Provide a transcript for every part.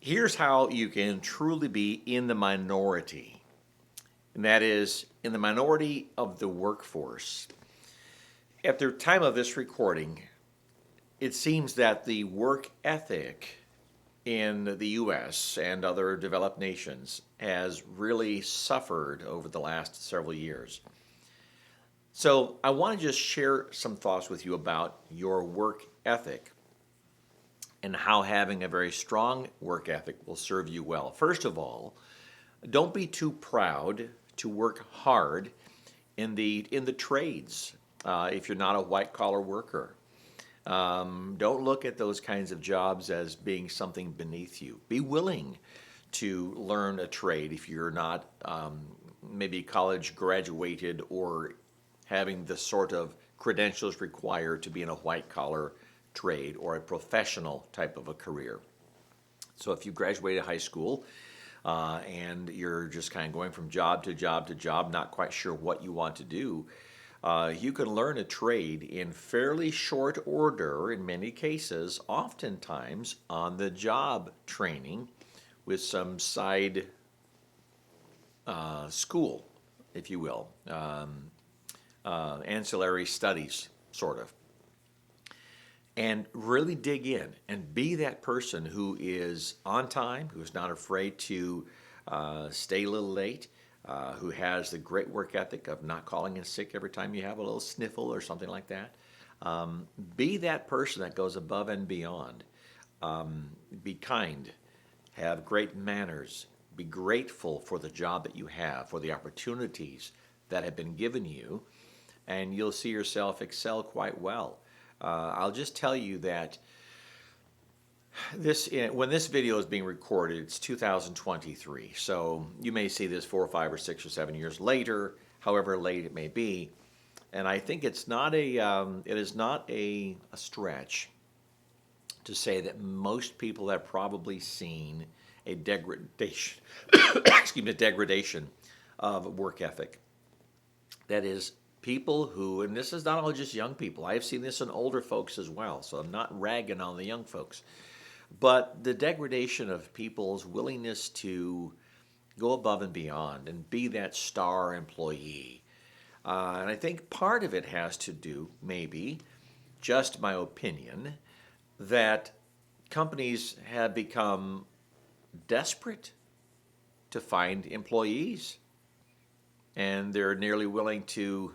Here's how you can truly be in the minority, and that is in the minority of the workforce. At the time of this recording, it seems that the work ethic in the US and other developed nations has really suffered over the last several years. So, I want to just share some thoughts with you about your work ethic and how having a very strong work ethic will serve you well. First of all, don't be too proud to work hard in the trades if you're not a white collar worker. Don't look at those kinds of jobs as being something beneath you. Be willing to learn a trade if you're not maybe college graduated or having the sort of credentials required to be in a white collar trade or a professional type of a career. So if you graduated high school and you're just kind of going from job to job to job, not quite sure what you want to do, you can learn a trade in fairly short order in many cases, oftentimes on the job training with some side school, if you will, ancillary studies, sort of. And really dig in and be that person who is on time, who is not afraid to stay a little late, who has the great work ethic of not calling in sick every time you have a little sniffle or something like that. Be that person that goes above and beyond. Be kind, have great manners, be grateful for the job that you have, for the opportunities that have been given you, and you'll see yourself excel quite well. I'll just tell you that when this video is being recorded, it's 2023. So you may see this 4 or 5 or 6 or 7 years later, however late it may be. And I think it is not a stretch to say that most people have probably seen a degradation, degradation of work ethic. That is, people who, and this is not all just young people, I have seen this in older folks as well, so I'm not ragging on the young folks, but the degradation of people's willingness to go above and beyond and be that star employee. And I think part of it has to do, maybe, just my opinion, that companies have become desperate to find employees. And they're nearly willing to,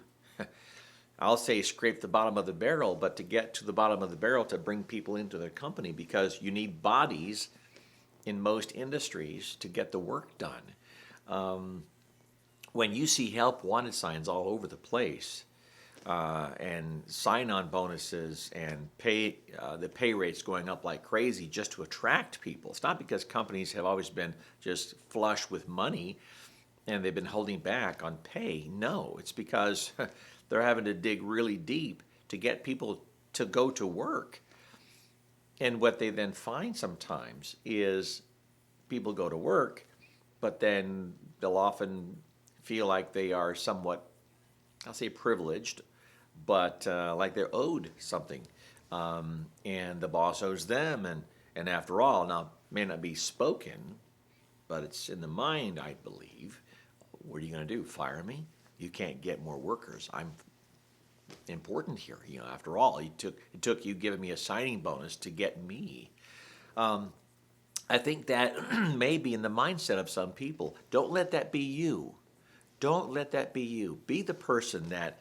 I'll say, scrape the bottom of the barrel, but to get to the bottom of the barrel to bring people into their company, because you need bodies in most industries to get the work done. When you see help wanted signs all over the place, and sign-on bonuses and the pay rates going up like crazy just to attract people, it's not because companies have always been just flush with money and they've been holding back on pay. No, it's because they're having to dig really deep to get people to go to work. And what they then find sometimes is people go to work, but then they'll often feel like they are somewhat, I'll say, privileged, but like they're owed something. And the boss owes them. And after all, now, it may not be spoken, but it's in the mind, I believe. What are you going to do? Fire me? You can't get more workers. I'm important here. After all, it took you giving me a signing bonus to get me. I think that may be in the mindset of some people. Don't let that be you. Don't let that be you. Be the person that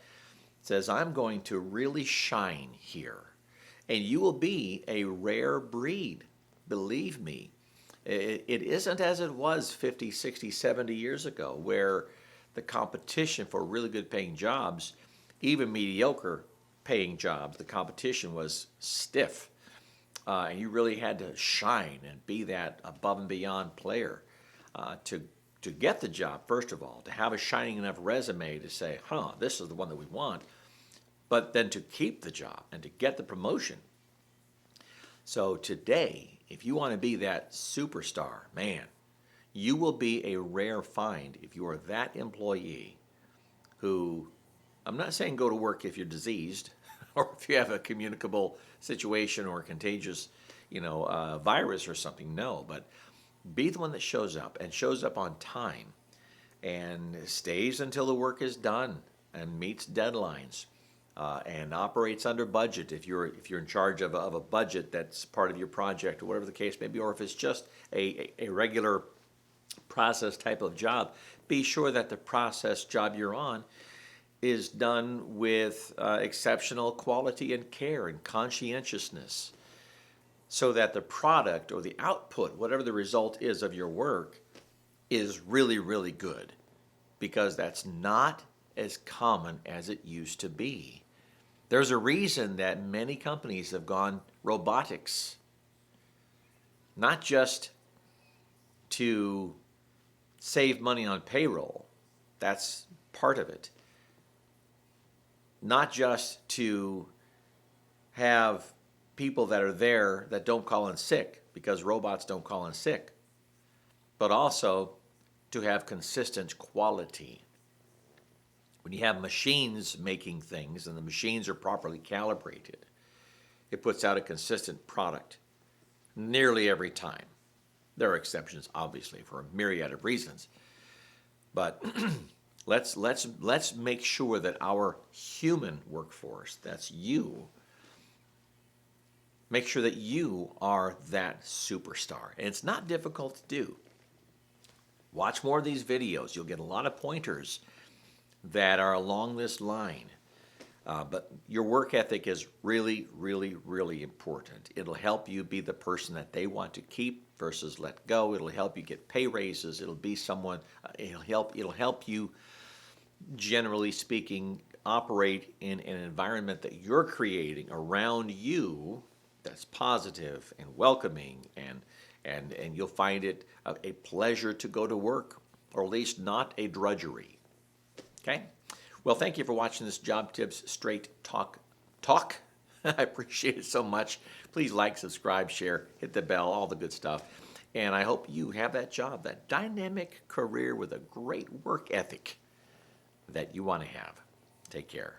says, I'm going to really shine here. And you will be a rare breed. Believe me. It isn't as it was 50, 60, 70 years ago, where the competition for really good paying jobs, even mediocre paying jobs, the competition was stiff. And you really had to shine and be that above and beyond player to get the job, first of all, to have a shining enough resume to say, this is the one that we want, but then to keep the job and to get the promotion. So today, if you want to be that superstar, man, you will be a rare find if you are that employee who, I'm not saying go to work if you're diseased or if you have a communicable situation or a contagious, virus or something. No, but Be the one that shows up and shows up on time and stays until the work is done and meets deadlines and operates under budget if you're in charge of a budget that's part of your project or whatever the case may be, or if it's just a regular process type of job. Be sure that the process job you're on is done with exceptional quality and care and conscientiousness, so that the product or the output, whatever the result is of your work, is really, really good, because that's not as common as it used to be. There's a reason that many companies have gone robotics, not just to save money on payroll, that's part of it, not just to have people that are there that don't call in sick, because robots don't call in sick, but also to have consistent quality. When you have machines making things and the machines are properly calibrated, it puts out a consistent product nearly every time. There are exceptions, obviously, for a myriad of reasons, but let's make sure that our human workforce, that's you, make sure that you are that superstar. And it's not difficult to do. Watch more of these videos. You'll get a lot of pointers that are along this line. But your work ethic is really, really, really important. It'll help you be the person that they want to keep versus let go. It'll help you get pay raises. It'll be someone. It'll help you, generally speaking, operate in an environment that you're creating around you that's positive and welcoming, and you'll find it a pleasure to go to work, or at least not a drudgery. Okay? Well, thank you for watching this Job Tips Straight Talk. I appreciate it so much. Please like, subscribe, share, hit the bell, all the good stuff. And I hope you have that job, that dynamic career with a great work ethic that you want to have. Take care.